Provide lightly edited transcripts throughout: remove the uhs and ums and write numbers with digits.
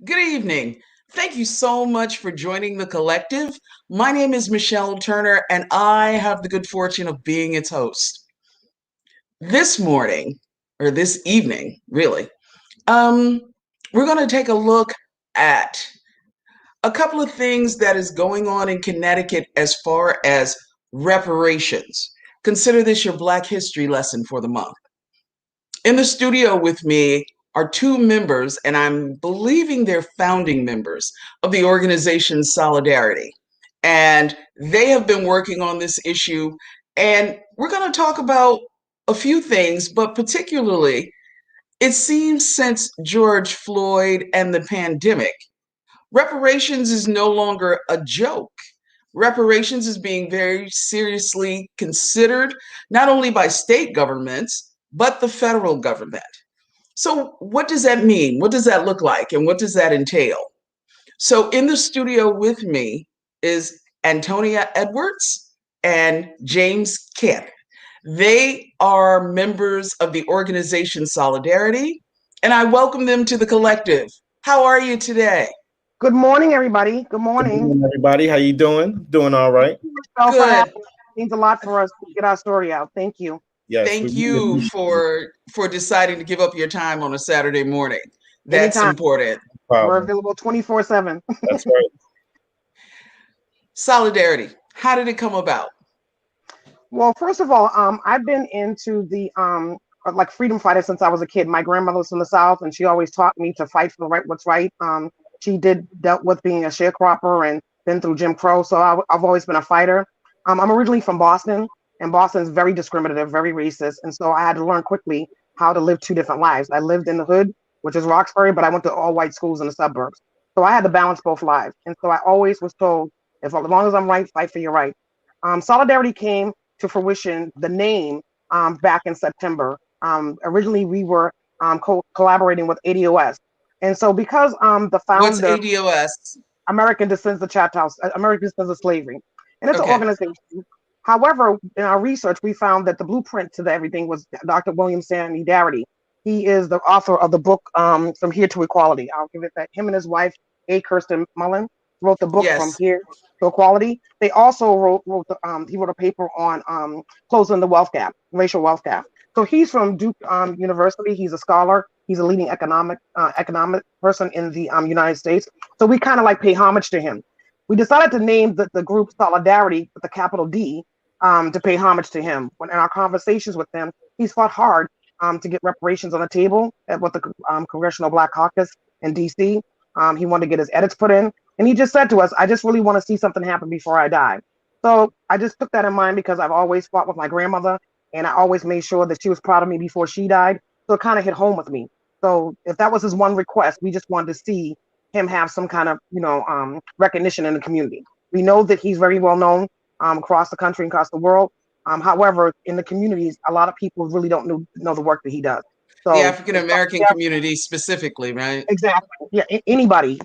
Good evening. Thank you so much for joining the collective. My name is Michelle Turner, and I have the good fortune of being its host. This morning, or this evening, really, um, we're going to take a look at a couple of things that is going on in Connecticut as far as reparations. Consider this your Black History lesson for the month. In the studio with me are two members, and I'm believing they're founding members of the organization Solidarity. And they have been working on this issue. And we're going to talk about a few things, but particularly, it seems since George Floyd and the pandemic, reparations is no longer a joke. Reparations is being very seriously considered, not only by state governments, but the federal government. So, what does that mean? What does that look like? And what does that entail? So, in the studio with me is Antonia Edwards and James Kemp. They are members of the organization Solidarity, and I welcome them to the collective. How are you today? Good morning, everybody. Good Good morning. morning, everybody. How you doing? Doing all right. Thank you, Michelle, for Good. having us. It means a lot for us to get our story out. Thank you. Yes, we Thank really you appreciate it. for deciding to give up your time on a Saturday morning. That's Anytime. important. We're Problem. available 24/7. That's right. Solidarity. How did it come about? Well, first of all, I've been into the like freedom fighter since I was a kid. My grandmother was from the South, and she always taught me to fight for the right, what's right. She did dealt with being a sharecropper and been through Jim Crow, so I've always been a fighter. I'm originally from Boston, and Boston's very discriminative, very racist, and so I had to learn quickly how to live two different lives. I lived in the hood, which is Roxbury, but I went to all white schools in the suburbs, so I had to balance both lives. And so I always was told, if as long as I'm right, fight for your right. Solidarity came to fruition, the name, back in September. Originally, we were collaborating with ADOS. And so, because the What's founder, ADOS? American Descendants of Chattel, American Descendants of Slavery, and it's an Okay. organization. However, in our research, we found that the blueprint to everything was Dr. William Stanley Darity. He is the author of the book From Here to Equality. I'll give it that. Him and his wife, A. Kirsten Mullen, wrote the book From Yes. Here to Equality. They also he wrote a paper on closing the wealth gap, racial wealth gap. So he's from Duke University. He's a scholar. He's a leading economic person in the United States. So we kind of like pay homage to him. We decided to name the group Solidarity with the capital D, to pay homage to him. When in our conversations with him, he's fought hard to get reparations on the table at what the Congressional Black Caucus in D.C. He wanted to get his edits put in, and he just said to us, "I just really want to see something happen before I die." So I just took that in mind because I've always fought with my grandmother, and I always made sure that she was proud of me before she died. So it kind of hit home with me. So if that was his one request, we just wanted to see him have some kind of recognition in the community. We know that he's very well known across the country and across the world. However, in the communities, a lot of people really don't know the work that he does. The So African it's American yeah, community specifically, right? exactly. Yeah, anybody,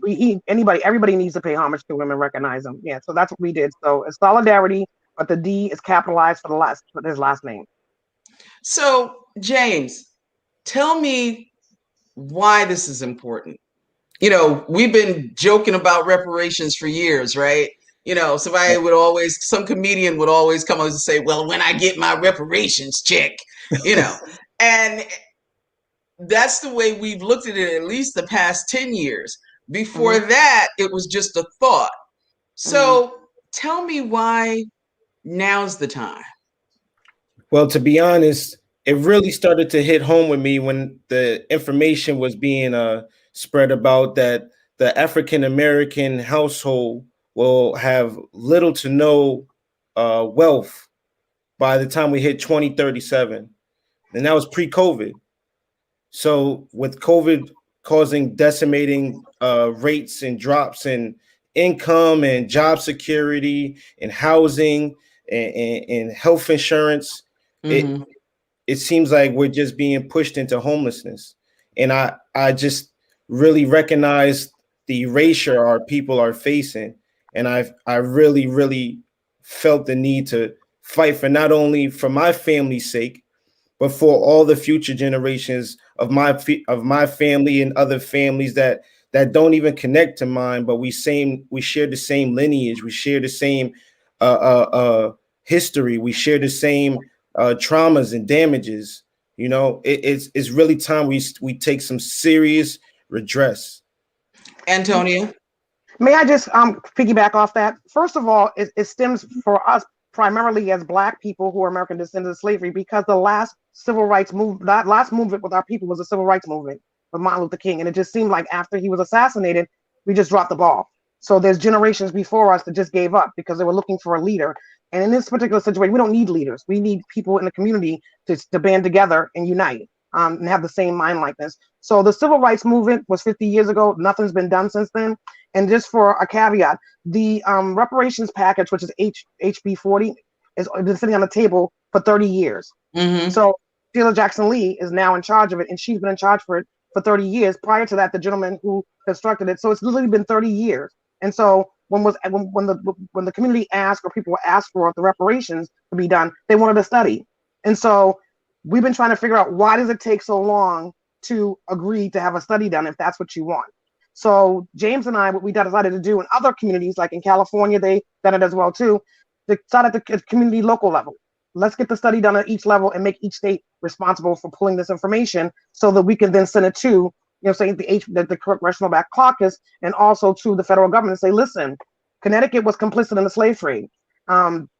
anybody, everybody needs to pay homage to him and recognize him. Yeah, so that's what we did. So it's solidarity, but the D is capitalized for his last name. So, James, tell me why this is important. We've been joking about reparations for years, right? Some comedian would always come up and say, well, when I get my reparations check, you know, and that's the way we've looked at it at least the past 10 years. Before Mm-hmm. that, it was just a thought. Mm-hmm. So tell me why now's the time. Well, to be honest, it really started to hit home with me when the information was being spread about that the African American household will have little to no wealth by the time we hit 2037. And that was pre-COVID. So with COVID causing decimating rates and drops in income and job security and housing and health insurance, it Mm-hmm. it seems like we're just being pushed into homelessness. And I just really recognize the erasure our people are facing. And I really felt the need to fight for not only for my family's sake, but for all the future generations of my family and other families that don't even connect to mine, but we share the same lineage, we share the same history, we share the same traumas and damages. You know, it's really time we take some serious redress. Antonia? May I just piggyback off that? First of all, it stems for us primarily as Black people who are American descendants of slavery, because the last civil rights movement, that last movement with our people was a civil rights movement with Martin Luther King. And it just seemed like after he was assassinated, we just dropped the ball. So there's generations before us that just gave up because they were looking for a leader. And in this particular situation, we don't need leaders. We need people in the community to band together and unite and have the same mind likeness. So the civil rights movement was 50 years ago. Nothing's been done since then. And just for a caveat, the reparations package, which is HB 40, has been sitting on the table for 30 years. Mm-hmm. So Sheila Jackson Lee is now in charge of it, and she's been in charge for it for 30 years. Prior to that, the gentleman who constructed it. So it's literally been 30 years. And so when the community asked, or people were asked for the reparations to be done, they wanted a study. And so we've been trying to figure out, why does it take so long to agree to have a study done if that's what you want? So James and I, what we decided to do in other communities, like in California, they done it as well too. They started at the community local level. Let's get the study done at each level and make each state responsible for pulling this information, so that we can then send it to, say the Congressional Black Caucus, and also to the federal government, and say, listen, Connecticut was complicit in the slave trade.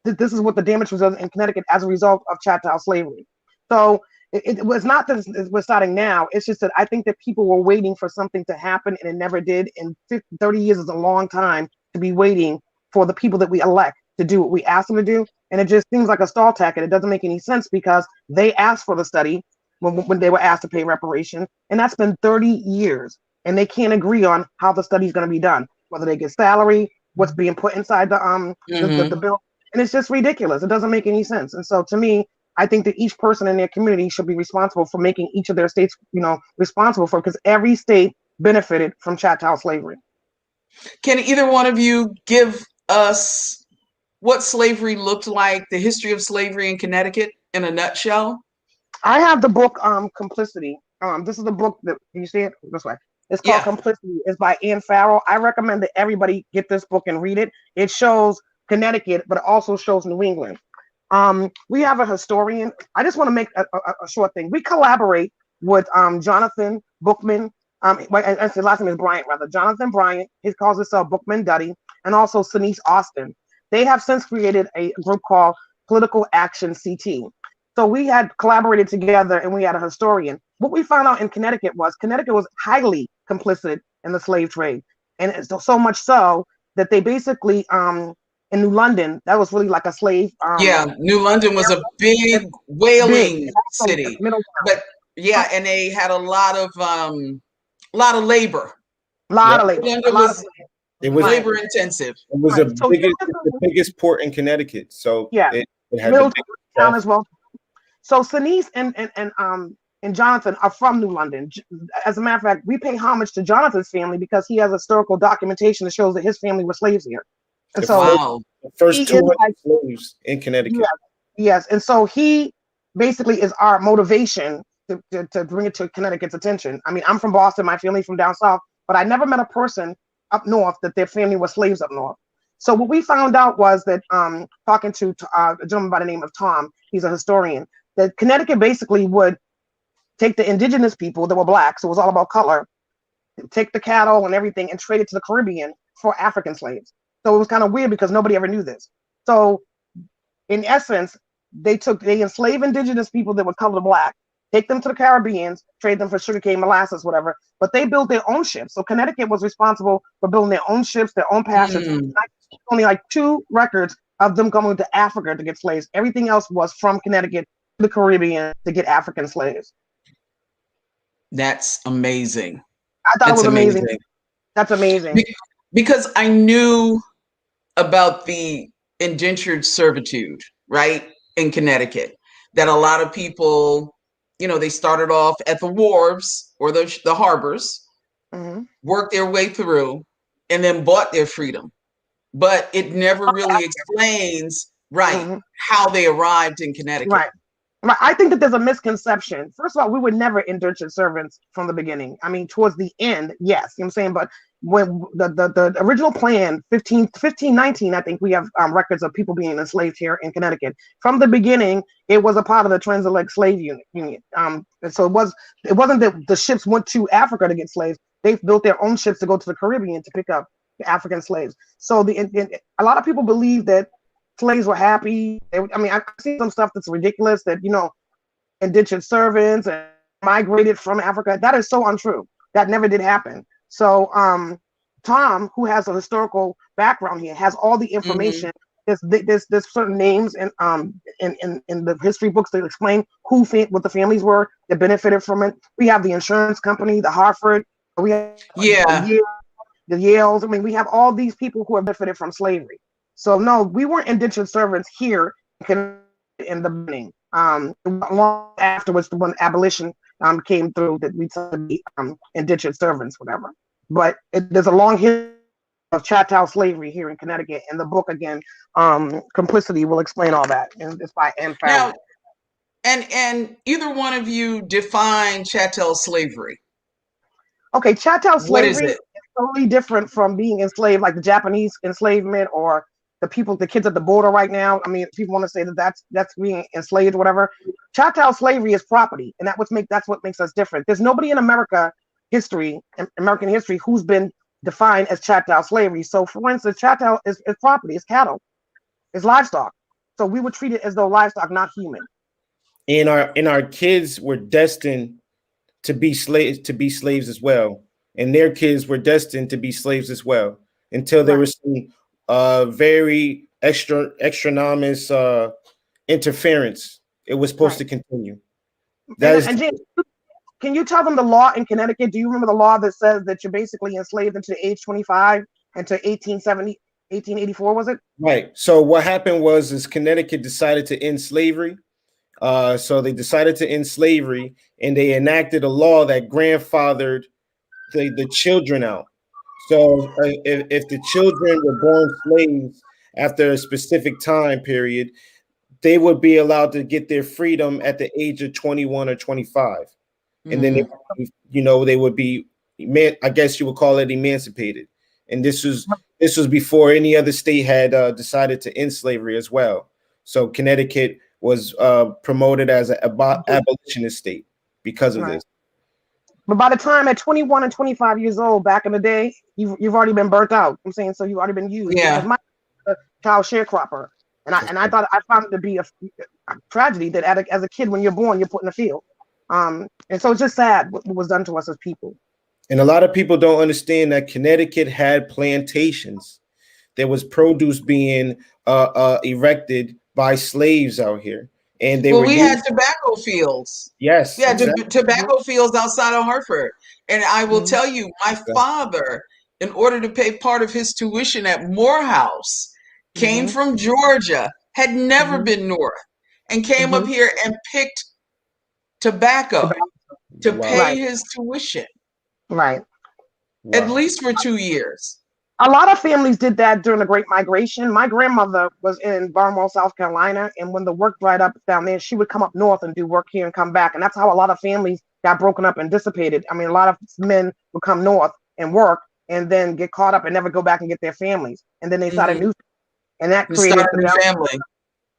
This is what the damage was in Connecticut as a result of chattel slavery. So it was not that we're starting now. It's just that I think that people were waiting for something to happen, and it never did. And 30 years is a long time to be waiting for the people that we elect to do what we ask them to do. And it just seems like a stall tactic. It doesn't make any sense, because they asked for the study when they were asked to pay reparations. And that's been 30 years. And they can't agree on how the study is going to be done, whether they get salary, what's being put inside the bill. And it's just ridiculous. It doesn't make any sense. And so to me, I think that each person in their community should be responsible for making each of their states, responsible for, because every state benefited from chattel slavery. Can either one of you give us what slavery looked like, the history of slavery in Connecticut in a nutshell? I have the book Complicity. This is the book that, can you see it this way? It's called Complicity. It's by Ann Farrell. I recommend that everybody get this book and read it. It shows Connecticut, but it also shows New England. We have a historian. I just want to make a short thing. We collaborate with Jonathan Bookman. His last name is Bryant, rather. Jonathan Bryant. He calls himself Bookman Duddy, and also Sinise Austin. They have since created a group called Political Action CT. So we had collaborated together, and we had a historian. What we found out in Connecticut was highly complicit in the slave trade. And it's so much so that they basically, in New London, that was really like a slave. New London was a big whaling city. But yeah, and they had a lot of labor. It was labor intensive. It was the biggest port in Connecticut. So it had town as well. So Sinise and Jonathan are from New London. As a matter of fact, we pay homage to Jonathan's family because he has historical documentation that shows that his family were slaves here. And so the first 200 slaves in Connecticut. Yes. And so he basically is our motivation to bring it to Connecticut's attention. I mean, I'm from Boston, my family from down south, but I never met a person up north that their family was slaves up north. So what we found out was that, talking to a gentleman by the name of Tom, he's a historian, that Connecticut basically would take the indigenous people that were Black, so it was all about color, take the cattle and everything and trade it to the Caribbean for African slaves. So it was kind of weird because nobody ever knew this. So in essence, they enslaved indigenous people that were colored Black, take them to the Caribbean, trade them for sugarcane, molasses, whatever, but they built their own ships. So Connecticut was responsible for building their own ships, their own passage. Only like 2 records of them going to Africa to get slaves. Everything else was from Connecticut to the Caribbean to get African slaves. That's amazing. I thought it was amazing. That's amazing. Because I knew about the indentured servitude, right, in Connecticut, that a lot of people, they started off at the wharves or the harbors, worked their way through, and then bought their freedom. But it never really explains, how they arrived in Connecticut. Right. Right. I think that there's a misconception. First of all, we were never indentured servants from the beginning. I mean, towards the end, yes, you know what I'm saying? But when the original plan, 1519, I think we have records of people being enslaved here in Connecticut. From the beginning, it was a part of the Transatlantic Slave Union. And so it wasn't that the ships went to Africa to get slaves. They built their own ships to go to the Caribbean to pick up the African slaves. So a lot of people believe that slaves were happy. I mean, I've seen some stuff that's ridiculous that, indentured servants and migrated from Africa. That is so untrue. That never did happen. So Tom, who has a historical background here, has all the information. There's certain names in the history books that explain what the families were that benefited from it. We have the insurance company, the Hartford, we have the Yales. I mean, we have all these people who have benefited from slavery. So no, we weren't indentured servants here in the beginning. Long afterwards, when abolition came through, that we started to be indentured servants, whatever. But there's a long history of chattel slavery here in Connecticut, and the book again, Complicity, will explain all that. And it's by Anne Fowler. Now, and either one of you define chattel slavery. Okay, chattel slavery is totally different from being enslaved, like the Japanese enslavement or the kids at the border right now. I mean, people want to say that that's being enslaved or whatever. Chattel slavery is property, and that's what makes us different. There's nobody in American history, who's been defined as chattel slavery. So, for instance, chattel is property, it's cattle, it's livestock. So we would treat it as though livestock, not human. And our kids were destined to be slaves as well, and their kids were destined to be slaves as well until there was some very extraneous interference. It was supposed to continue. And James, can you tell them the law in Connecticut? Do you remember the law that says that you're basically enslaved until age 25 until 1884, was it? Right. So what happened was Connecticut decided to end slavery. So they decided to end slavery, and they enacted a law that grandfathered the children out. So if the children were born slaves after a specific time period, they would be allowed to get their freedom at the age of 21 or 25. And then they would be, I guess you would call it, emancipated. And this was before any other state had decided to end slavery as well. So Connecticut was promoted as an abolitionist state because of this. But by the time at 21 and 25 years old, back in the day, you've already been burnt out. I'm saying, so you've already been used. Yeah. My child sharecropper, and I found it to be a tragedy that as a kid, when you're born, you're put in the field. And so it's just sad what was done to us as people. And a lot of people don't understand that Connecticut had plantations. There was produce being erected by slaves out here. And we had tobacco fields. Yes. Yeah, exactly. Tobacco fields outside of Hartford. And I will tell you, my father, in order to pay part of his tuition at Morehouse, came from Georgia, had never been north, and came up here and picked tobacco to pay his tuition. Right. At least for 2 years. A lot of families did that during the Great Migration. My grandmother was in Barnwell, South Carolina, and when the work dried up down there, she would come up north and do work here and come back. And that's how a lot of families got broken up and dissipated. I mean, a lot of men would come north and work and then get caught up and never go back and get their families. And then they started new, and that created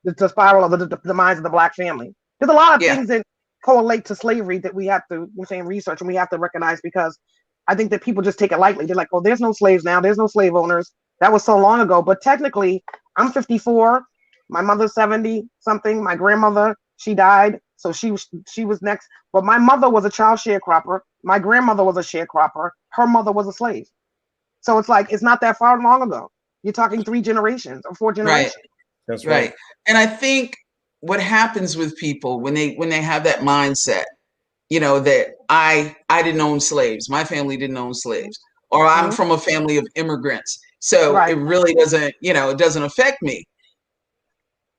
the spiral of the demise of the Black family. There's a lot of things that correlate to slavery that we have to research and we have to recognize, because I think that people just take it lightly. They're like, oh, there's no slaves now. There's no slave owners. That was so long ago. But technically, I'm 54. My mother's 70 something. My grandmother, she died. So she was next. But my mother was a child sharecropper. My grandmother was a sharecropper. Her mother was a slave. So it's like, it's not that far long ago. You're talking 3 generations or 4 generations. Right. That's right. And I think what happens with people when they have that mindset, that I didn't own slaves, my family didn't own slaves, or I'm from a family of immigrants, so it really doesn't, it doesn't affect me.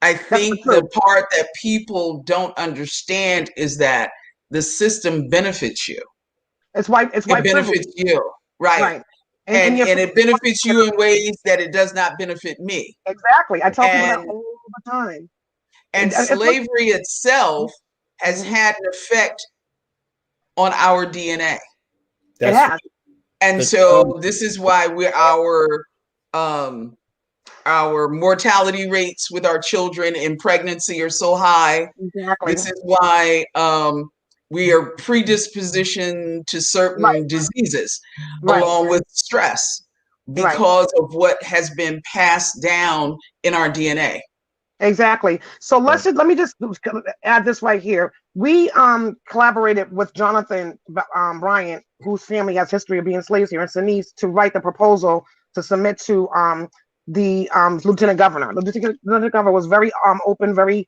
I think the part that people don't understand is that the system benefits you. It benefits you, right? And it benefits you in ways that it does not benefit me. Exactly. I talk about that all the time. And slavery itself has had an effect on our DNA. It has. And so this is why our mortality rates with our children in pregnancy are so high. Exactly. This is why we are predispositioned to certain diseases, along with stress, because of what has been passed down in our DNA. Exactly. So let me just add this right here. We collaborated with Jonathan Bryant, whose family has history of being slaves here in Sinise, to write the proposal to submit to the lieutenant governor. The lieutenant governor was very open, very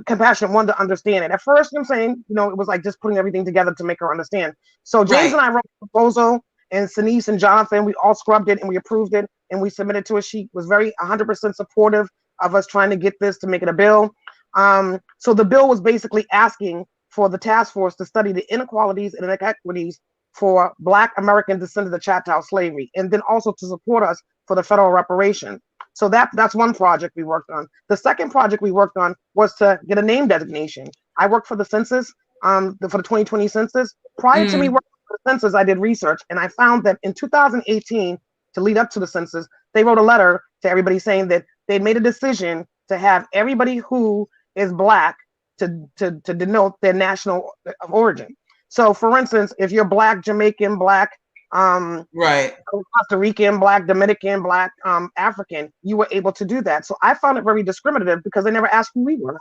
compassionate, one to understand it. At first, I'm saying, it was like just putting everything together to make her understand. So James and I wrote the proposal, and Sinise and Jonathan, we all scrubbed it and we approved it and we submitted to it. She was very 100% supportive of us trying to get this to make it a bill. So the bill was basically asking for the task force to study the inequalities and inequities for Black American descendants of chattel slavery, and then also to support us for the federal reparation. So that's one project we worked on. The second project we worked on was to get a name designation. I worked for the census, for the 2020 census. Prior to me working for the census, I did research, and I found that in 2018, to lead up to the census, they wrote a letter to everybody saying that they'd made a decision to have everybody who is Black to denote their national origin. So, for instance, if you're Black Jamaican, Black Costa Rican, Black Dominican, Black African, you were able to do that. So I found it very discriminative because they never asked who we were.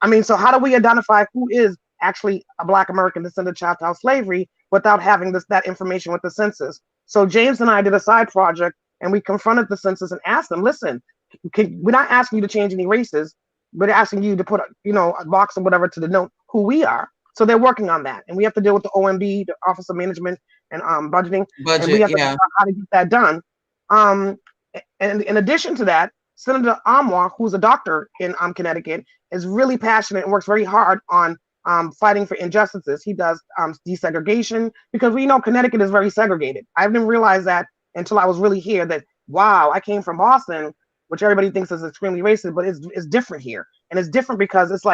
I mean, so how do we identify who is actually a Black American descendant of chattel slavery without having that information with the census? So James and I did a side project, and we confronted the census and asked them, listen, we're not asking you to change any races. We're asking you to put a box or whatever to denote who we are. So they're working on that. And we have to deal with the OMB, the Office of Management and Budgeting. And we have to figure out how to get that done. And in addition to that, Senator Amwa, who's a doctor in Connecticut, is really passionate and works very hard on fighting for injustices. He does desegregation, because we know Connecticut is very segregated. I didn't realize that until I was really here, that, wow, I came from Boston, which everybody thinks is extremely racist, but it's different here. And it's different because it's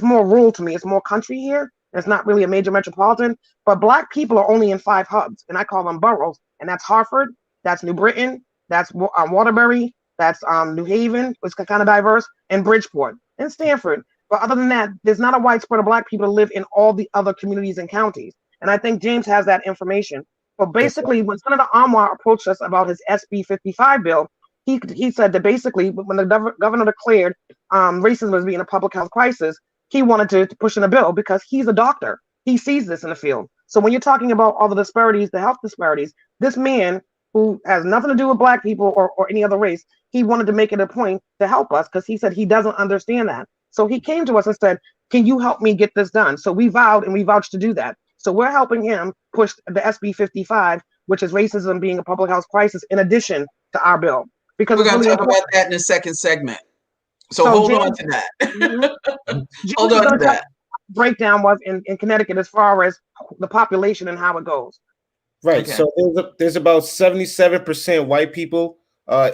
more rural to me. It's more country here. And it's not really a major metropolitan, but Black people are only in 5 hubs, and I call them boroughs. And that's Hartford, that's New Britain, that's Waterbury, that's New Haven, which is kind of diverse, and Bridgeport, and Stamford. But other than that, there's not a widespread of Black people that live in all the other communities and counties. And I think James has that information. But basically, when Senator Amwa approached us about his SB 55 bill, he said that basically when the governor declared racism as being a public health crisis, he wanted to push in a bill because he's a doctor. He sees this in the field. So when you're talking about all the disparities, the health disparities, this man who has nothing to do with Black people or any other race, he wanted to make it a point to help us because he said he doesn't understand that. So he came to us and said, can you help me get this done? So we vowed and we vouched to do that. So we're helping him push the SB 55, which is racism being a public health crisis, in addition to our bill. Because we're going to talk about that in the second segment. So hold on to that. Hold on to that. Breakdown was in Connecticut as far as the population and how it goes. Right. Okay. So there's about 77% white people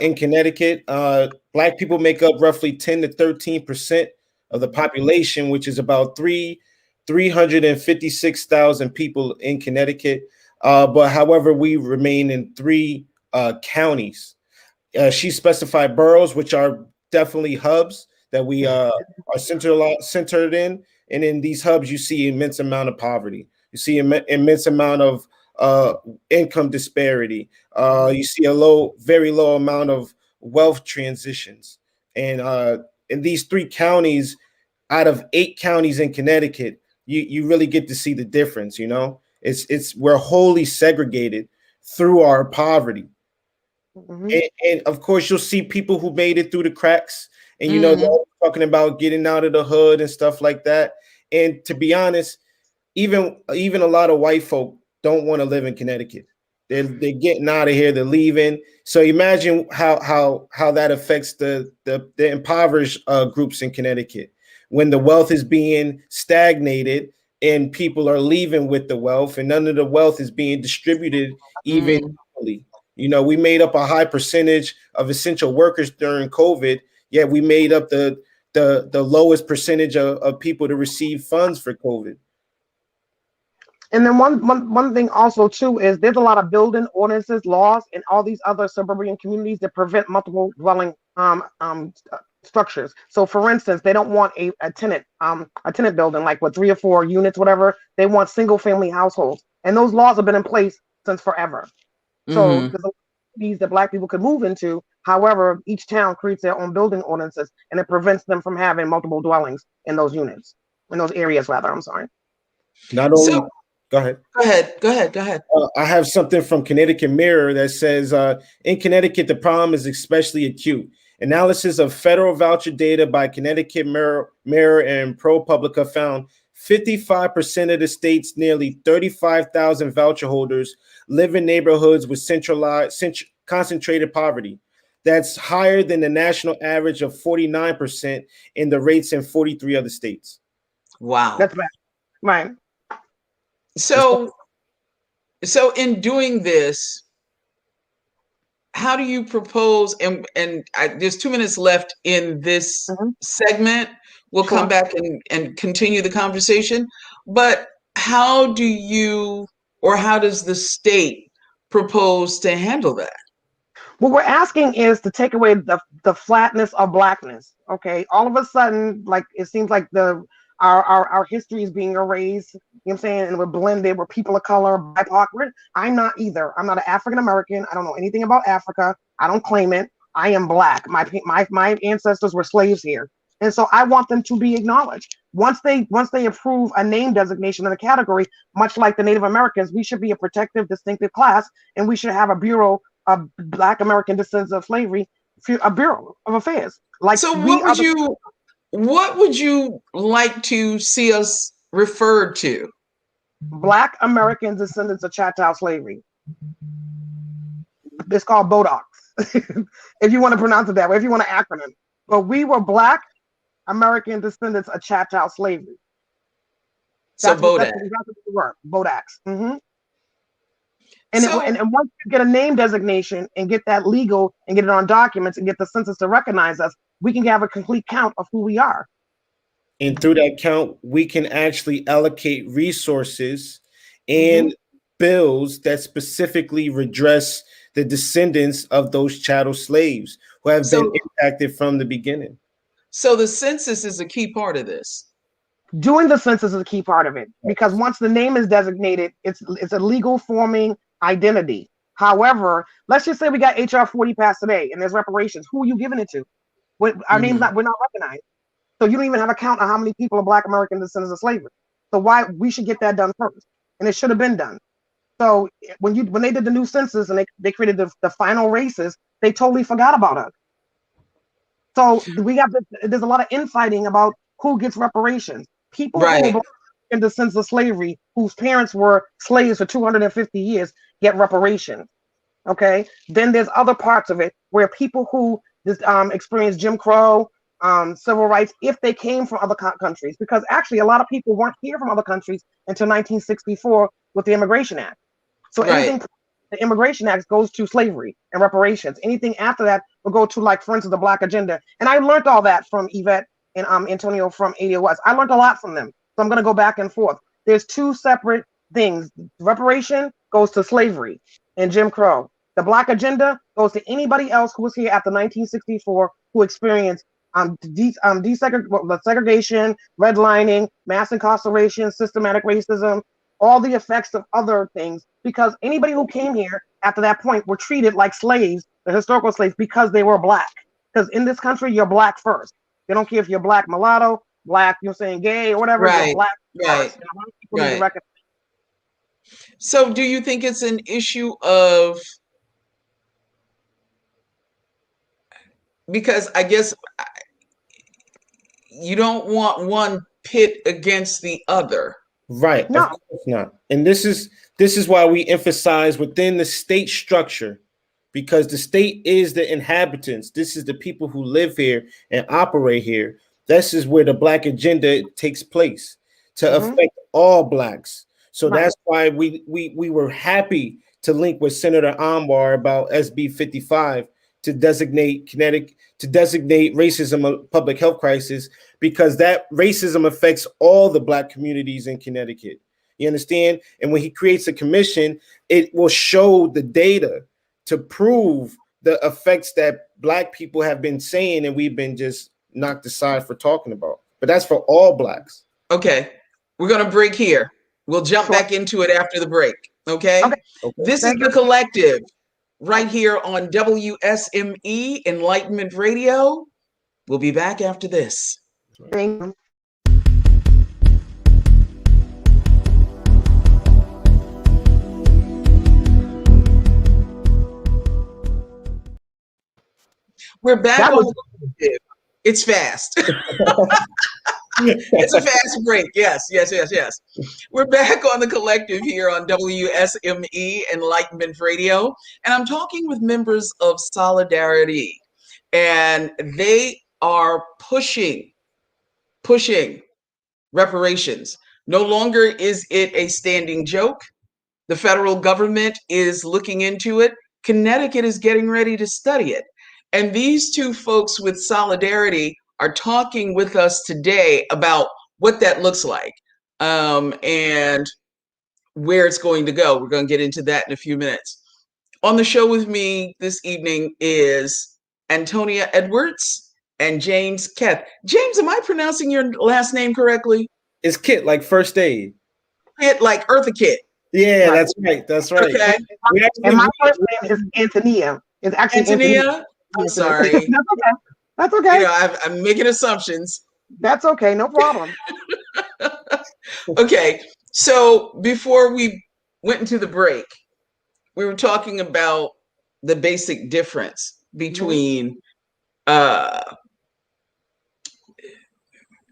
in Connecticut. Black people make up roughly 10 to 13% of the population, which is about 356,000 people in Connecticut. But however, we remain in 3 counties. She specified boroughs, which are definitely hubs that we are centered in. And in these hubs, you see immense amount of poverty. You see immense amount of income disparity. You see very low amount of wealth transitions. And in these 3 counties, out of 8 counties in Connecticut, you really get to see the difference. We're wholly segregated through our poverty. Mm-hmm. And of course, you'll see people who made it through the cracks, and they're talking about getting out of the hood and stuff like that. And to be honest, even a lot of white folk don't want to live in Connecticut. They're getting out of here. They're leaving. So imagine how that affects the impoverished groups in Connecticut when the wealth is being stagnated and people are leaving with the wealth, and none of the wealth is being distributed evenly. We made up a high percentage of essential workers during COVID, yet we made up the the lowest percentage of people to receive funds for COVID. And then one thing also too is there's a lot of building ordinances, laws in all these other suburban communities that prevent multiple dwelling structures. So for instance, they don't want a tenant building like with 3 or 4 units, whatever. They want single family households. And those laws have been in place since forever. So there's a lot of cities that Black people could move into. However, each town creates their own building ordinances and it prevents them from having multiple dwellings in those units, in those areas rather, I'm sorry. Not only Go ahead. Go ahead. I have something from Connecticut Mirror that says, in Connecticut, the problem is especially acute. Analysis of federal voucher data by Connecticut Mirror and ProPublica found 55% of the state's nearly 35,000 voucher holders live in neighborhoods with concentrated poverty. That's higher than the national average of 49% in the rates in 43 other states. Wow. That's bad. Right. So in doing this, how do you propose, there's 2 minutes left in this segment. We'll come back and continue the conversation. But how do you, or how does the state propose to handle that? What we're asking is to take away the flatness of Blackness. Okay. All of a sudden, like it seems like our history is being erased, you know what I'm saying? And we're blended, we're people of color, BIPOC. I'm not either. I'm not an African American. I don't know anything about Africa. I don't claim it. I am Black. My ancestors were slaves here. And so I want them to be acknowledged. Once they approve a name designation in a category, much like the Native Americans, we should be a protective, distinctive class, and we should have a Bureau of Black American Descendants of Slavery, a Bureau of Affairs. Like, so what would you like to see us referred to? Black American Descendants of Chattel Slavery. It's called BODOX, if you want to pronounce it that way, if you want to acronym. But we were Black American Descendants of Chattel Slavery. That's BODAX. That's the word, BODAX. And once you get a name designation and get that legal and get it on documents and get the census to recognize us, we can have a complete count of who we are. And through that count, we can actually allocate resources and bills that specifically redress the descendants of those chattel slaves who have been impacted from the beginning. So the census is a key part of this. Doing the census is a key part of it, because once the name is designated, it's a legal forming identity. However, let's just say we got HR 40 passed today and there's reparations. Who are you giving it to? Our name's we're not recognized. So you don't even have a count of how many people are Black American descendants of slavery. So why we should get that done first. And it should have been done. So when they did the new census and they created the final races, they totally forgot about us. So there's a lot of infighting about who gets reparations. People who are Black in the sense of slavery, whose parents were slaves for 250 years, get reparations. Okay. Then there's other parts of it where people who experienced Jim Crow, civil rights, if they came from other countries, because actually a lot of people weren't here from other countries until 1964 with the Immigration Act. So anything the Immigration Act goes to slavery and reparations. Anything after that will go to, like, for instance, the Black Agenda. And I learned all that from Yvette and Antonio from ADOS. I learned a lot from them. So I'm going to go back and forth. There's 2 separate things. Reparation goes to slavery and Jim Crow. The Black Agenda goes to anybody else who was here after 1964 who experienced segregation, redlining, mass incarceration, systematic racism, all the effects of other things, because anybody who came here after that point were treated like slaves, the historical slaves, because they were Black. Because in this country, you're Black first. They don't care if you're Black mulatto, Black, you're saying gay or whatever, you're Black first. And a lot of people need to recognize. So do you think it's an issue of, because I guess you don't want one pit against the other. Right. No. Of course not. And this is why we emphasize within the state structure, because the state is the inhabitants. This is the people who live here and operate here. This is where the Black Agenda takes place to affect all Blacks. So that's why we were happy to link with Senator Anwar about SB 55, to designate racism a public health crisis, because that racism affects all the Black communities in Connecticut. You understand? And when he creates a commission, it will show the data to prove the effects that Black people have been saying and we've been just knocked aside for talking about. But that's for all Blacks. Okay, we're going to break here. We'll jump back into it after the break. Okay? This is The Collective right here on WSME Enlightenment Radio. We'll be back after this. Thank you. We're back on The Collective. It's fast. It's a fast break. Yes. We're back on The Collective here on WSME Enlightenment Radio. And I'm talking with members of Solidarity. And they are pushing reparations. No longer is it a standing joke. The federal government is looking into it. Connecticut is getting ready to study it. And these two folks with Solidarity are talking with us today about what that looks like and where it's going to go. We're going to get into that in a few minutes. On the show with me this evening is Antonia Edwards and James Keth. James, am I pronouncing your last name correctly? It's Kit, like first aid. Kit, like Eartha Kitt. Yeah, that's right. That's right. Okay. And my first name is Antonia. It's actually Antonia. I'm sorry. That's okay. That's okay. You know, I'm making assumptions. That's okay. No problem. Okay. So before we went into the break, we were talking about the basic difference between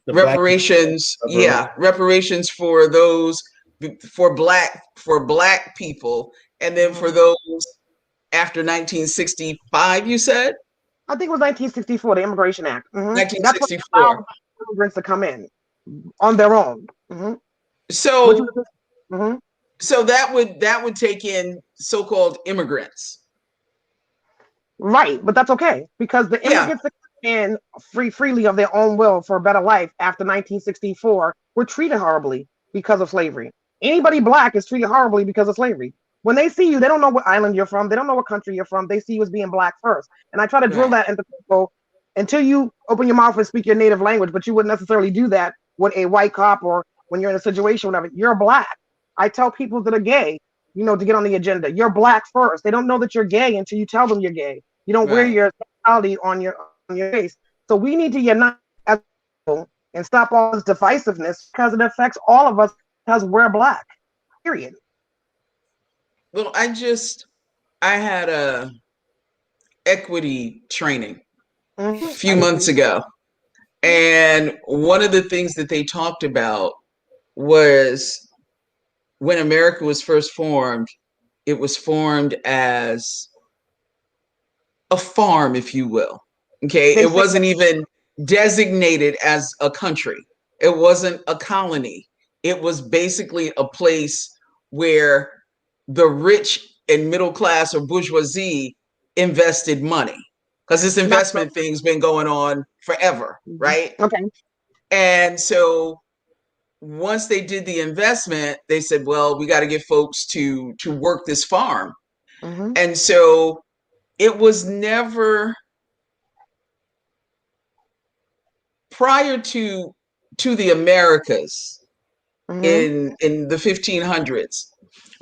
reparations. Reparations for those for black people, and then for those after 1965, you said? I think it was 1964, the Immigration Act. 1964. That's what allowed immigrants to come in on their own. So that would take in so-called immigrants. Right, but that's okay, because the immigrants that come in freely of their own will for a better life after 1964 were treated horribly because of slavery. Anybody Black is treated horribly because of slavery. When they see you, they don't know what island you're from. They don't know what country you're from. They see you as being Black first. And I try to drill that into people until you open your mouth and speak your native language, but you wouldn't necessarily do that with a white cop or when you're in a situation, whatever. You're Black. I tell people that are gay, to get on the agenda. You're Black first. They don't know that you're gay until you tell them you're gay. You don't wear your sexuality on your face. So we need to unite as people and stop all this divisiveness, because it affects all of us because we're Black. Period. Well, I had a equity training a few months ago. And one of the things that they talked about was when America was first formed, it was formed as a farm, if you will. Okay. It wasn't even designated as a country. It wasn't a colony. It was basically a place where the rich and middle class or bourgeoisie invested money, because this investment thing's been going on forever, right? Okay. And so once they did the investment, they said, well, we got to get folks to work this farm. And so it was never prior to the Americas in the 1500s.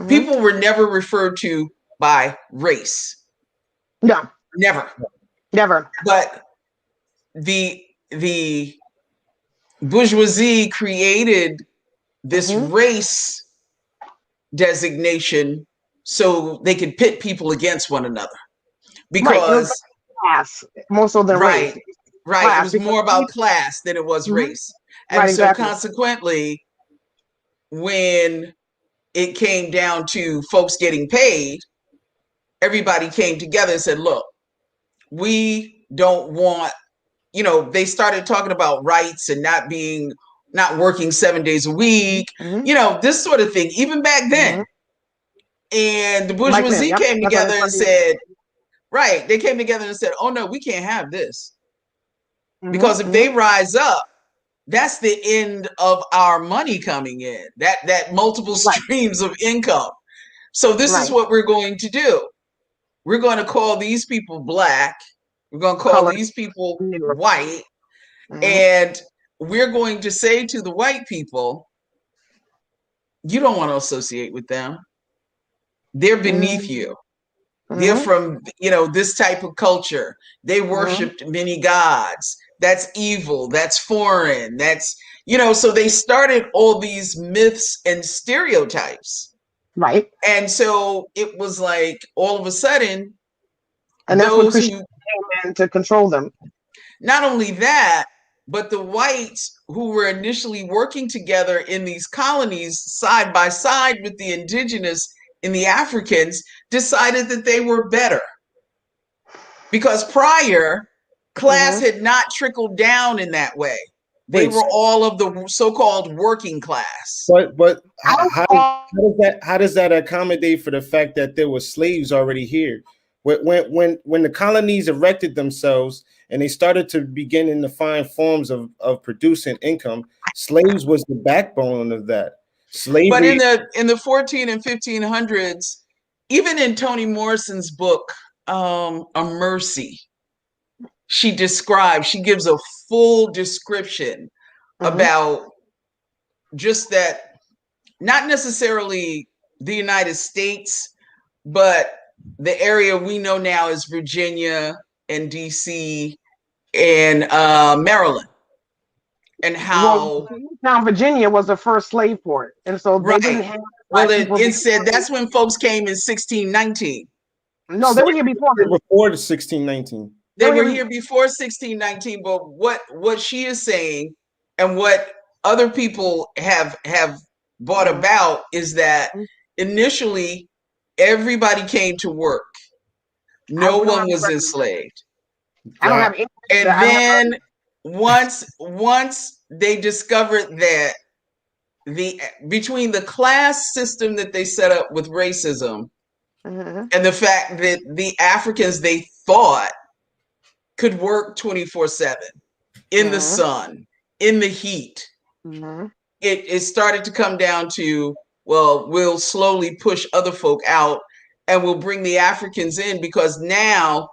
People were never referred to by race. No. Never. But the bourgeoisie created this race designation so they could pit people against one another. Because class, more so than race. Right. Class, it was more about class than it was race. And so consequently, when it came down to folks getting paid, everybody came together and said, look, we don't want, they started talking about rights and not working 7 days a week, this sort of thing, even back then. And the bourgeoisie came together and said, Right. They came together and said, oh no, we can't have this. Because if Mhm. they rise up, that's the end of our money coming in, that multiple Right. streams of income. So this is Right. what we're going to do. We're going to call these people black. We're going to call Colored. these people Negro. white. Mhm. And we're going to say to the white people, you don't want to associate with them. They're beneath Mhm. you. They're Mhm. from, this type of culture. They Mhm. worshiped many gods. That's evil. That's foreign. That's, so they started all these myths and stereotypes. Right. And so it was like all of a sudden, And that's when those Christianity who, came in to control them. not only that, but the whites who were initially working together in these colonies side by side with the indigenous and the Africans decided that they were better. Because prior, class Mhm. had not trickled down in that way. They Wait, were all of the so-called working class. but I how, don't how, call how does that accommodate for the fact that there were slaves already here? When the colonies erected themselves and they started to begin to find forms of producing income, slaves was the backbone of that. But Slavery. in the 14 and 1500s, even in Toni Morrison's book, A Mercy, she gives a full description Mhm. about just that, not necessarily the United States, but the area we know now as Virginia and DC and Maryland, and Well, how, Jamestown, Virginia was the first slave port, and so they didn't right. have Well, black people it before said that's when folks came in 1619. No, they were here Slavery before then. before the 1619. They They were were here. here before 1619, but what she is saying and what other people have brought Mhm. about is that initially everybody came to work. No We don't one have any was records. enslaved. I don't Right. have any. And I don't have. then once they discovered that the between the class system that they set up with racism Mhm. and the fact that the Africans they thought could work 24/7 in the Mhm. sun, in the heat, Mhm. it started to come down to, well, we'll slowly push other folk out and we'll bring the Africans in because now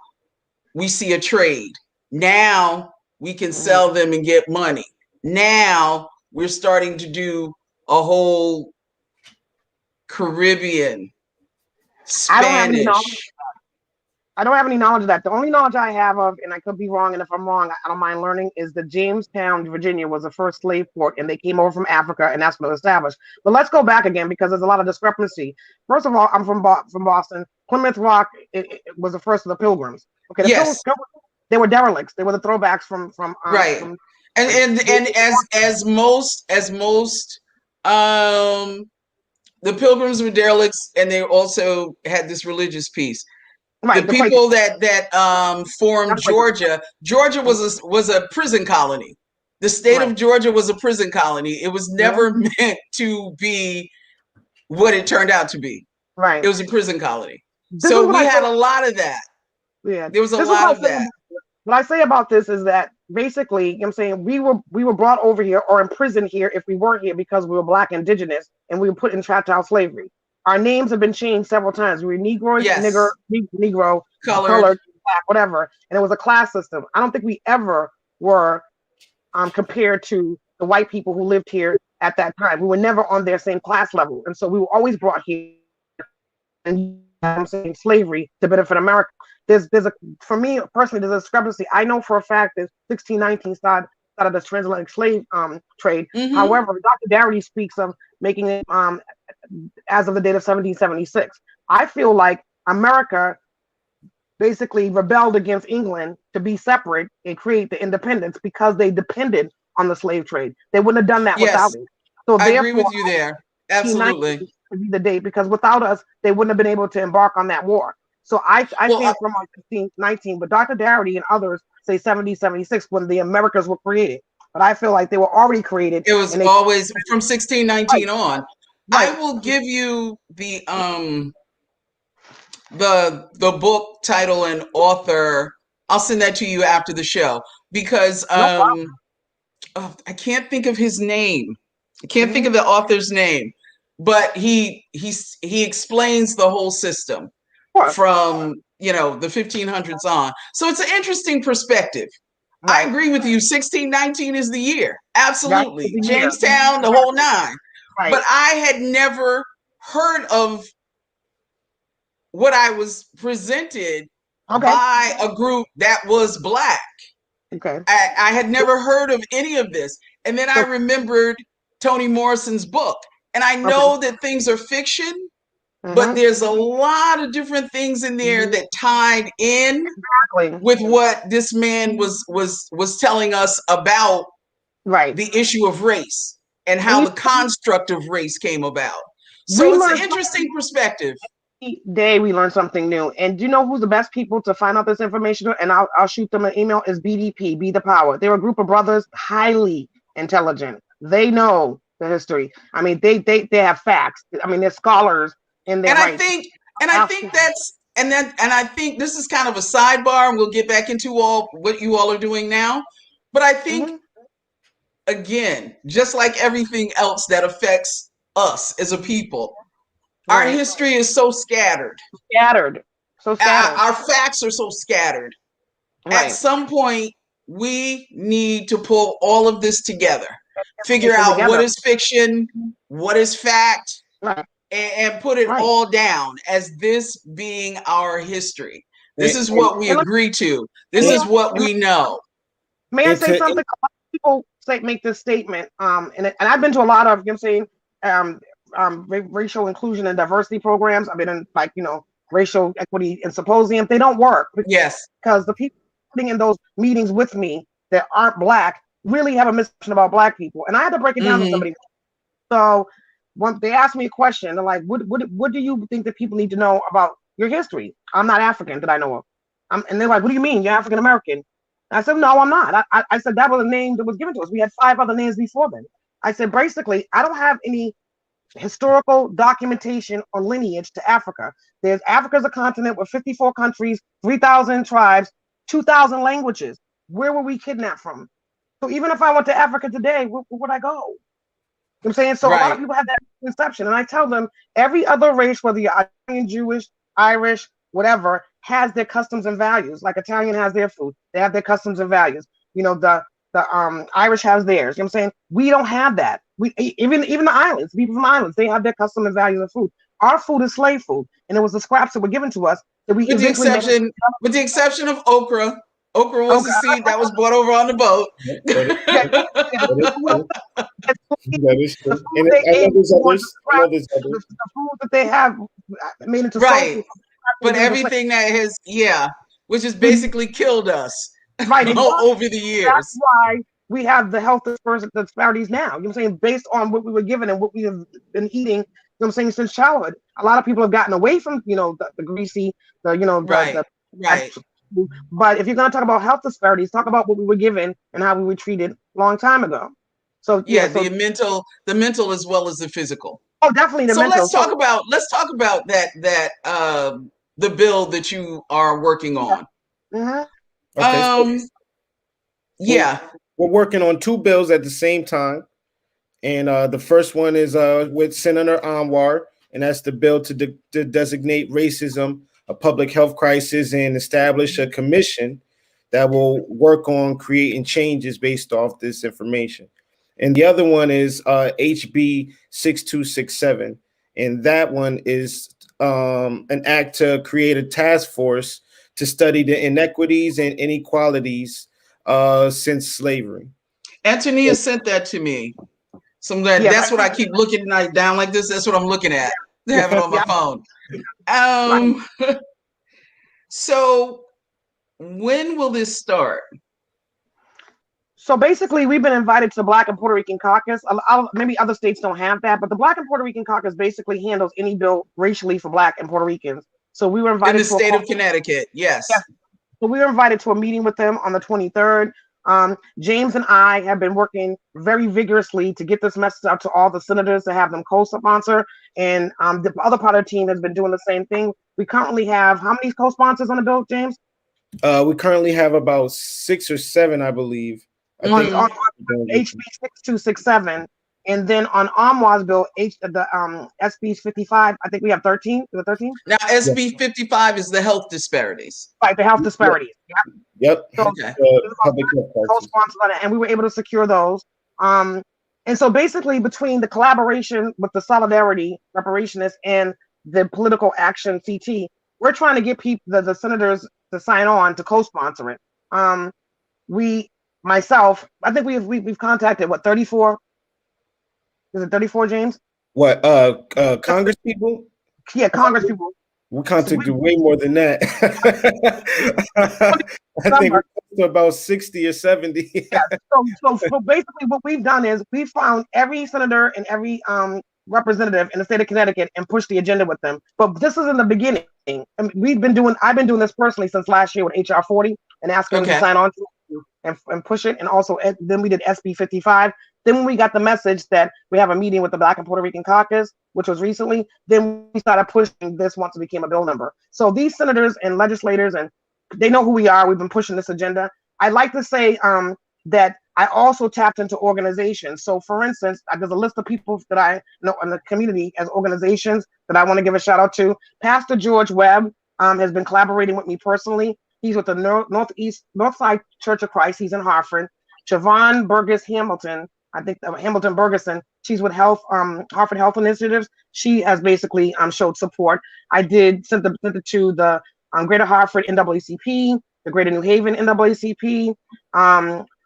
we see a trade. Now we can sell Mhm. them and get money. Now we're starting to do a whole Caribbean, I don't have any knowledge. Spanish. I don't have any knowledge of that. The only knowledge I have of, and I could be wrong, and if I'm wrong, I don't mind learning, is that Jamestown, Virginia was the first slave port, and they came over from Africa, and that's what was established. But let's go back again because there's a lot of discrepancy. First of all, I'm from Boston. Plymouth Rock it was the first of the Pilgrims. Okay, the Yes, Pilgrims, they were derelicts. They were the throwbacks right. from like And as most um the Pilgrims were derelicts, and they also had this religious piece. The right the Quakers. people that formed Not Quakers. Georgia, Georgia was a prison colony. The state Right. of Georgia was a prison colony. It was Mhm. never meant to be what it turned out to be. Right. It was a prison colony. This is So what we I say. had a lot of that. Yeah. There was a This is lot what I of say. that. What I say about this is that basically, you know what I'm saying, we were brought over here or imprisoned here if we weren't here because we were black indigenous and we were put in chattel slavery. Our names have been changed several times. We were Negroid, nigger, Yes, Negro, colored. colored, black, whatever. And it was a class system. I don't think we ever were compared to the white people who lived here at that time. We were never on their same class level. And so we were always brought here and I'm saying slavery to benefit America. There's a for me personally there's a discrepancy. I know for a fact that 1619 started the transatlantic slave trade. Mm-hmm. However, Dr. Darity speaks of making it as of the date of 1776. I feel like America basically rebelled against England to be separate and create the independence because they depended on the slave trade. They wouldn't have done that without Yes, it. So I agree therefore, with you there. 1919 Absolutely. to be the date because without us, they wouldn't have been able to embark on that war. So I Well, stand from 1619, but Dr. Darity and others say 1776 when the Americas were created. But I feel like they were already created it was and they always from right, 1619 on. I right. will give you the the book title and author. I'll send that to you after the show because No I can't think of his name. I can't think of the author's name, but he explains the whole system from the 1500s on. So it's an interesting perspective. I agree with you. 1619 is the year. Absolutely. The year. Jamestown, the whole nine. Right. But I had never heard of what I was presented by a group that was Black. Okay. I had never heard of any of this. And then I remembered Toni Morrison's book. And I know that things are fiction, but there's a lot of different things in there that tied in with what this man was telling us about the issue of race and how the construct of race came about. So it's an interesting perspective. Day we learn something new. And do you know who's the best people to find out this information? And I'll shoot them an email. Is BDP, Be the Power. They're a group of brothers, highly intelligent. They know the history. I mean, they have facts. I mean, they're scholars in their I think this is kind of a sidebar, and we'll get back into what you all are doing now. But I think again, just like everything else that affects us as a people, our history is so scattered. Our facts are so scattered. At some point, we need to pull all of this together, figure out what is fiction, what is fact, and put it all down as this being our history. This is what we agree to. This is what we know. May I say something? A lot of people make this statement, and I've been to a lot of, racial inclusion and diversity programs. I've been in racial equity and symposiums. They don't work. Because the people sitting in those meetings with me that aren't Black really have a misconception about Black people. And I had to break it down to somebody. So when they asked me a question, they're like, what do you think that people need to know about your history? I'm not African that I know of. And they're like, what do you mean? You're African American? I said, no, I'm not. I said that was a name that was given to us. We had 5 other names before then. I said, basically, I don't have any historical documentation or lineage to Africa. Africa's a continent with 54 countries, 3,000 tribes, 2,000 languages. Where were we kidnapped from? So even if I went to Africa today, where would I go? You know what I'm saying? So a lot of people have that conception. And I tell them every other race, whether you're Italian, Jewish, Irish, whatever, has their customs and values. Like Italian has their food. They have their customs and values. The Irish has theirs. You know what I'm saying? We don't have that. Even the islands, people from islands, they have their custom and values of food. Our food is slave food, and it was the scraps that were given to us that we. With the exception of okra. Okra was a seed that was brought over on the boat. That is true. The food that they have made into soul. But everything that has, which has basically killed us over the years. That's why we have the health disparities now. You know what I'm saying? Based on what we were given and what we have been eating, you know what I'm saying, since childhood. A lot of people have gotten away from, the greasy, But if you're going to talk about health disparities, talk about what we were given and how we were treated a long time ago. So the mental as well as the physical. Oh, definitely the mental. Let's talk about that the bill that you are working on. Okay, we're working on 2 bills at the same time, and the first one is with Senator Anwar, and that's the bill to designate racism a public health crisis and establish a commission that will work on creating changes based off this information. And the other one is HB 6267, and that one is an act to create a task force to study the inequities and inequalities since slavery. Antonia sent that to me. That's what I keep looking down like this. That's what I'm looking at. I have it on my phone. So when will this start? So basically, we've been invited to Black and Puerto Rican Caucus. Maybe other states don't have that, but the Black and Puerto Rican Caucus basically handles any bill racially for Black and Puerto Ricans. So we were invited in the state of Connecticut. Yes. So we were invited to a meeting with them on the 23rd. James and I have been working very vigorously to get this message out to all the senators to have them co-sponsor. And the other part of the team has been doing the same thing We currently have how many co-sponsors on the bill, James? We currently have about 6 or 7, I believe. I think On HB 6267, and then on Amwa's bill, SB 55. I think we have 13. Is it 13? Now, SB 55 is the health disparities. Right, the health disparities. Yep. So Okay. Public health crisis. co-sponsors on it, and we were able to secure those. And so basically, between the collaboration with the Solidarity Reparationists and the Political Action CT, we're trying to get people, the senators, to sign on to co-sponsor it. Myself, I think we've contacted 34. Is it 34, James? What? Congress people? Yeah, Congress people. We contacted way more than that. I think we're close to about 60 or 70. Yeah. So basically, what we've done is we found every senator and every representative in the state of Connecticut and pushed the agenda with them. But this is in the beginning. And I've been doing this personally since last year with HR 40 and asking them to sign on to it and push it. And also, then we did SB 55. Then when we got the message that we have a meeting with the Black and Puerto Rican Caucus, which was recently, then we started pushing this once it became a bill number. So these senators and legislators, and they know who we are. We've been pushing this agenda. I like to say that I also tapped into organizations. So for instance, there's a list of people that I know in the community as organizations that I want to give a shout out to. Pastor George Webb has been collaborating with me personally. He's with the Northside Church of Christ. He's in Hartford. Siobhan Burgess Hamilton, I think Hamilton Bergeson, she's with Hartford Health Initiatives. She has basically showed support. I sent it to the Greater Hartford NAACP, the Greater New Haven NAACP,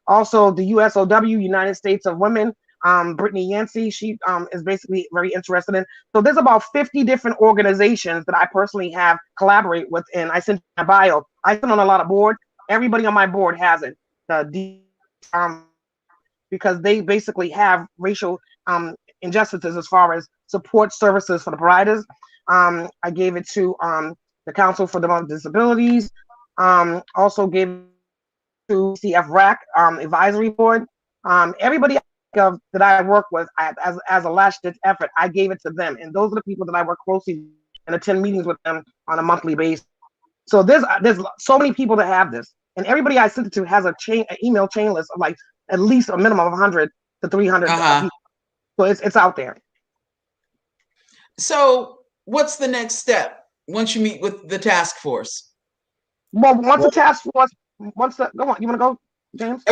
also the USOW, United States of Women, Brittany Yancey, she is basically very interested in. So there's about 50 different organizations that I personally have collaborate with, and I sent my bio. I sit on a lot of boards. Everybody on my board has it. Because they basically have racial injustices as far as support services for the providers. I gave it to the Council for the Disabilities. Also gave it to CFRAC advisory board. Everybody that I work with as a last-ditch effort, I gave it to them, and those are the people that I work closely and attend meetings with them on a monthly basis. So there's so many people that have this, and everybody I sent it to has an email chain list of like at least a minimum of 100 to 300 people. So it's out there. So what's the next step once you meet with the task force? Well, the task force, go on, you want to go, James?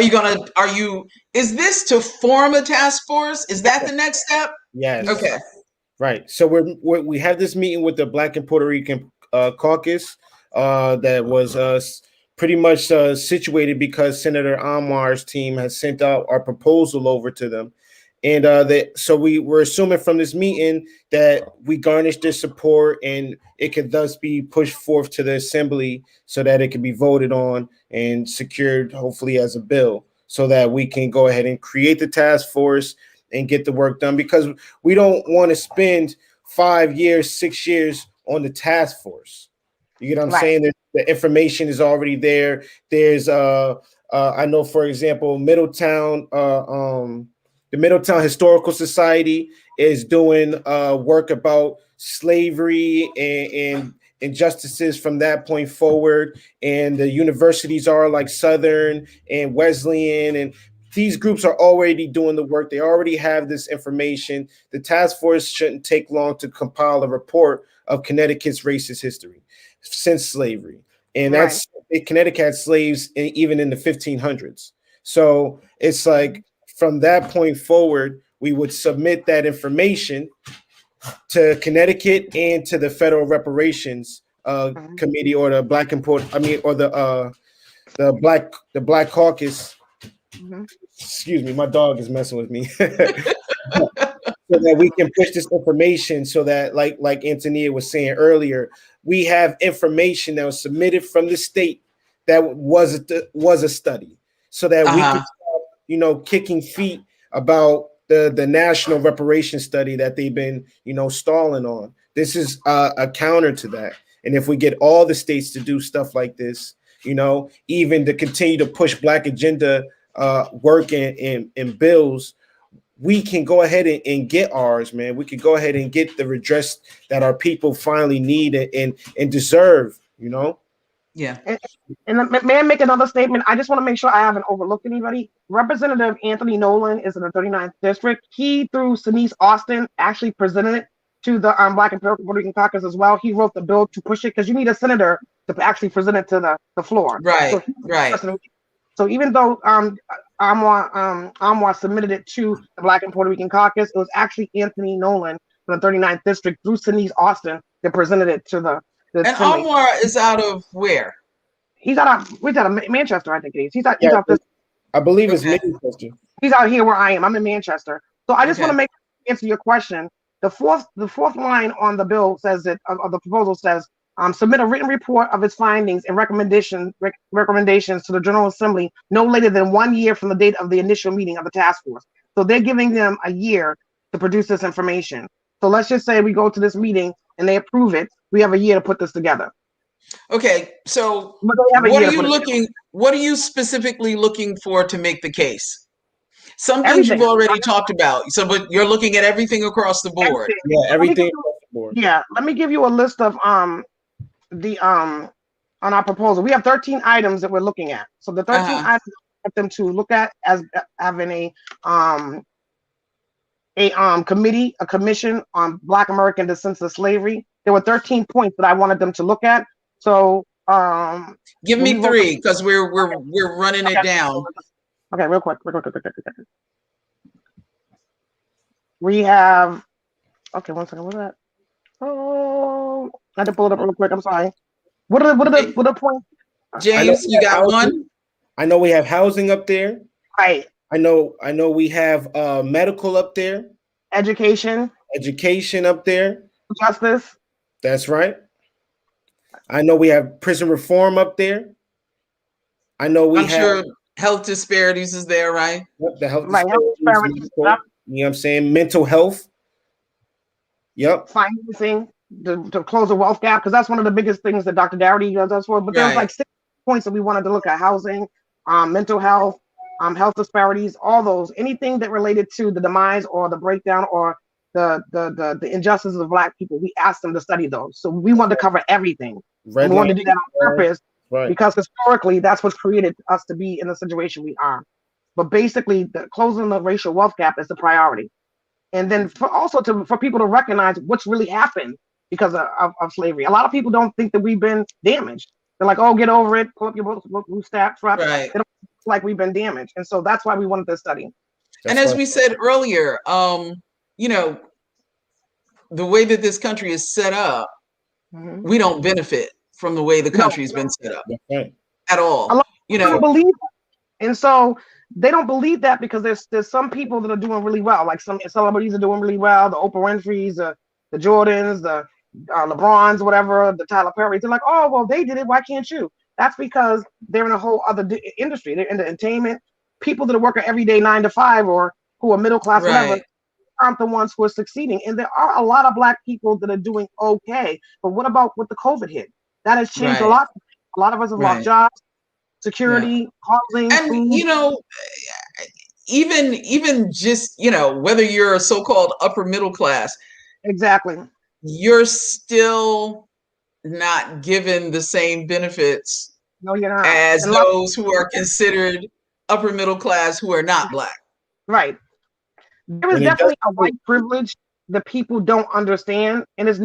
Is this to form a task force? Is that the next step? Yes. Okay. Right. So we have this meeting with the Black and Puerto Rican Caucus that was pretty much situated because Senator Anwar's team has sent out our proposal over to them. And so we were assuming from this meeting that we garnished their support and it could thus be pushed forth to the assembly so that it can be voted on and secured, hopefully, as a bill, so that we can go ahead and create the task force and get the work done, because we don't want to spend 5 years, 6 years on the task force. You get what I'm saying? The information is already there. There's I know, for example, Middletown, the Middletown Historical Society is doing work about slavery and injustices from that point forward. And the universities are like Southern and Wesleyan, and these groups are already doing the work. They already have this information. The task force shouldn't take long to compile a report of Connecticut's racist history since slavery. And that's Connecticut had slaves even in the 1500s. So it's like from that point forward, we would submit that information to Connecticut and to the Federal Reparations Committee, or the Black and Puerto, or the Black Caucus. Excuse me, my dog is messing with me. So that we can push this information, so that, like Antonia was saying earlier, we have information that was submitted from the state that was a study, so that we can start, kicking feet about the national reparation study that they've been, stalling on. This is a counter to that. And if we get all the states to do stuff like this, even to continue to push Black agenda work and bills, we can go ahead and get ours, man. We can go ahead and get the redress that our people finally need and deserve, you know? Yeah. And may I make another statement? I just want to make sure I haven't overlooked anybody. Representative Anthony Nolan is in the 39th district. He, through Sinise Austin, actually presented it to the Black and Puerto Rican caucus as well. He wrote the bill to push it because you need a senator to actually present it to the floor. Right. So even though Amwa submitted it to the Black and Puerto Rican caucus, it was actually Anthony Nolan from the 39th district through Sinise Austin that presented it to the and Amwa is out of where? He's out of Manchester, I think it is. He's out this. I believe it's Manchester. He's out here where I am. I'm in Manchester. So I just want to answer your question. The fourth line on the bill says that of the proposal says submit a written report of its findings and recommendations to the General Assembly no later than 1 year from the date of the initial meeting of the task force. So they're giving them a year to produce this information. So let's just say we go to this meeting and they approve it. We have a year to put this together. Okay, so what are you specifically looking for to make the case? Some things you've already talked about. So, but you're looking at everything across the board. Everything across the board. Yeah, let me give you a list of on our proposal. We have 13 items that we're looking at. So the 13 items I want them to look at as having a commission on Black American descent of slavery. There were 13 points that I wanted them to look at. So give me 3 because we're running it down. Okay, real quick. We have one second. What's that? Oh, I had to pull it up real quick. I'm sorry. What are the points? James, you got one? I know we have housing up there. Right. I know we have medical up there. Education up there. Justice. That's right. I know we have prison reform up there. I know I'm sure health disparities is there, right? Yep, the health disparities. You know what I'm saying? Mental health. Yep. Financing to close the wealth gap, because that's one of the biggest things that Dr. Dougherty does for. But there's like 6 points that we wanted to look at: housing, mental health, health disparities, all those, anything that related to the demise or the breakdown or the injustices of Black people. We asked them to study those. So we wanted to cover everything. We wanted to do that on purpose because historically that's what's created us to be in the situation we are. But basically, the closing the racial wealth gap is the priority. And then for people to recognize what's really happened because of slavery. A lot of people don't think that we've been damaged. They're like, oh, get over it, pull up your bootstraps. Right. They don't like we've been damaged. And so that's why we wanted this study. And as we said earlier, you know, the way that this country is set up, we don't benefit from the way the country's been set up at all. You know, believe that. And so they don't believe that because there's some people that are doing really well, like some celebrities are doing really well, the Oprah Winfrey's, the Jordans, the LeBrons, whatever, the Tyler Perry's. They're like, oh, well, they did it. Why can't you? That's because they're in a whole other industry. They're in the entertainment. People that are working every day 9 to 5 or who are middle class, whatever, aren't the ones who are succeeding. And there are a lot of Black people that are doing okay. But what about with the COVID hit? That has changed a lot. A lot of us have lost jobs, security, housing, and food. You know, even just, you know, whether you're a so-called upper middle class, exactly, you're still not given the same benefits as those who are considered upper middle class who are not Black. Right. There is definitely a white privilege that people don't understand, and it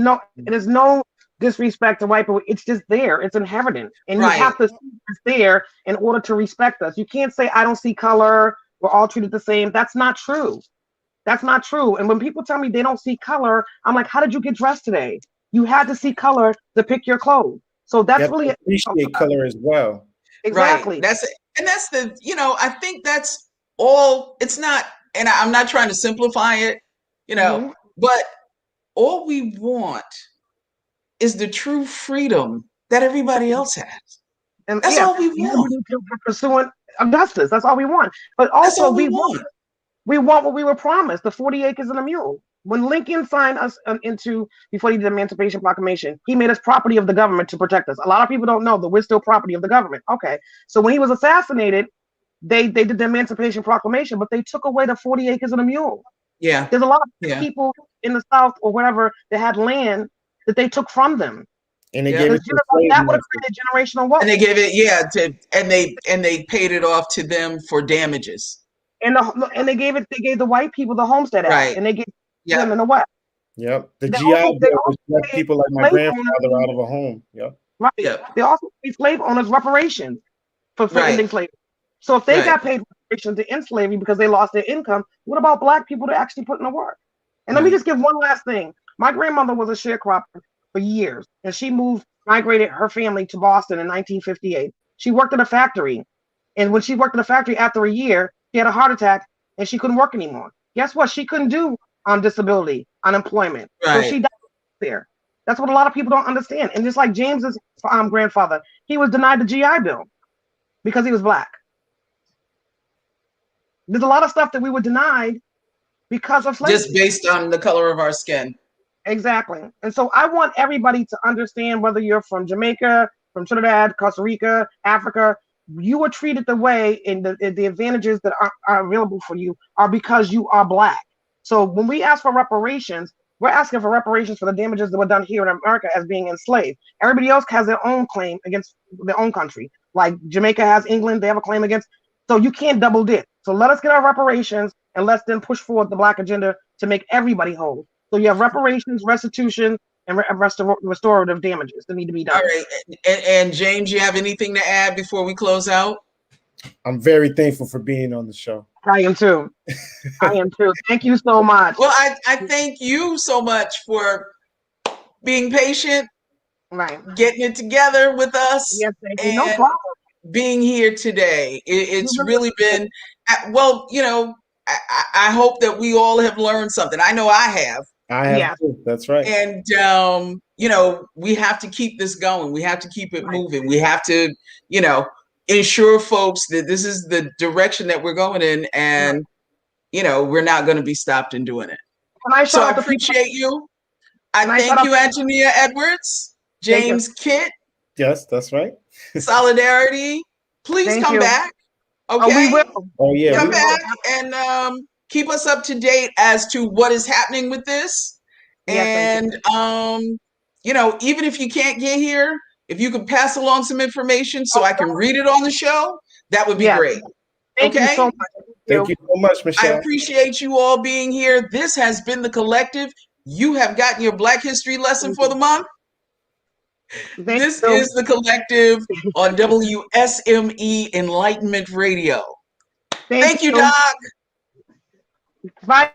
is no disrespect to white people. It's just there. It's inherent, and you have to see it's there in order to respect us. You can't say I don't see color. We're all treated the same. That's not true. That's not true. And when people tell me they don't see color, I'm like, how did you get dressed today? You had to see color to pick your clothes. So that's really appreciate color as well. Exactly. Right. That's the, you know, I think that's all. It's not. And I'm not trying to simplify it, you know, but all we want is the true freedom that everybody else has. And that's all we want. Pursuing justice. That's all we want. But also we want what we were promised, the 40 acres and a mule. When Lincoln signed us into, before he did the Emancipation Proclamation, he made us property of the government to protect us. A lot of people don't know that we're still property of the government. Okay. So when he was assassinated, they did the Emancipation Proclamation, but they took away the 40 acres and a mule. Yeah. There's a lot of Yeah. people in the South or whatever that had land that they took from them. And they Yeah. gave it Because to that would have created generational wealth. And they gave it, yeah, and they paid it off to them for damages. And they gave the white people the Homestead Act, Right. and they gave Yeah. them in the West. Yep. The They GI also- Bill they was left also people like my slave grandfather out of a home. Yep. Right. Yeah. They also paid slave owners reparations for Right. ending slavery. So if they Right. got paid reparations to end slavery because they lost their income, what about black people to actually put in the work? And let me Right. just give one last thing. My grandmother was a sharecropper for years, and she migrated her family to Boston in 1958. She worked in a factory, and when she worked in a factory after a year, she had a heart attack and she couldn't work anymore. Guess what? She couldn't do on disability, unemployment. So Right. she died there. That's what a lot of people don't understand. And just like James's grandfather, he was denied the GI Bill because he was black. There's a lot of stuff that we were denied because of slavery. Just based on the color of our skin. Exactly. And so I want everybody to understand, whether you're from Jamaica, from Trinidad, Costa Rica, Africa, you were treated the way, and the advantages that are available for you are because you are black. So when we ask for reparations, we're asking for reparations for the damages that were done here in America as being enslaved. Everybody else has their own claim against their own country. Like Jamaica has England, they have a claim against. So you can't double dip. So let us get our reparations, and let's then push forward the black agenda to make everybody whole. So you have reparations, restitution, and restorative damages that need to be done. All right. And James, you have anything to add before we close out? I'm very thankful for being on the show. I am too. I am too. Thank you so much. Well, I thank you so much for being patient, Right. getting it together with us, Yes, thank you. No and problem. being here today. It's You really been, well, I hope that we all have learned something. I know I have. I have Yeah. too. That's right. And, we have to keep this going. We have to keep it Right. moving. We have to, ensure folks that this is the direction that we're going in, and, we're not going to be stopped in doing it. Can I So shout I out the people? appreciate you. I Can I thank shout out you, Antonia Edwards, Thank you. James Kitt, Yes, that's right. Solidarity. Please Thank come you. back. Oh, Okay. we will. Oh yeah. Come we- back and keep us up to date as to what is happening with this. Yes, thank And even if you can't get here, if you could pass along some information so I can read it on the show, that would be Yes. great. Thank you Okay. so much. Thank you so much, I Michelle. appreciate you all being here. This has been The Collective. You have gotten your Black History lesson for the month. Thank This you. is The Collective on WSME Enlightenment Radio. Thank you, Doc. Bye.